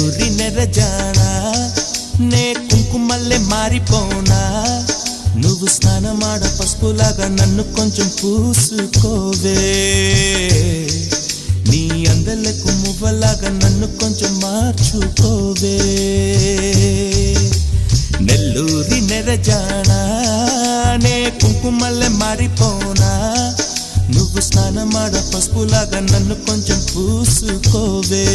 నెల్లూరి నెరజానా నే కుంకుమల్లే మారిపోనా నువ్వు స్నానమాడ పసుపులాగా నన్ను కొంచెం పూసుకోవే నీ అందలకు మువ్వలాగా నన్ను కొంచెం మార్చుకోవే నెల్లూరి నెరజానా నే కుంకుమల్లే మారిపోనా నువ్వు స్నానమాడ పసుపులాగా నన్ను కొంచెం పూసుకోవే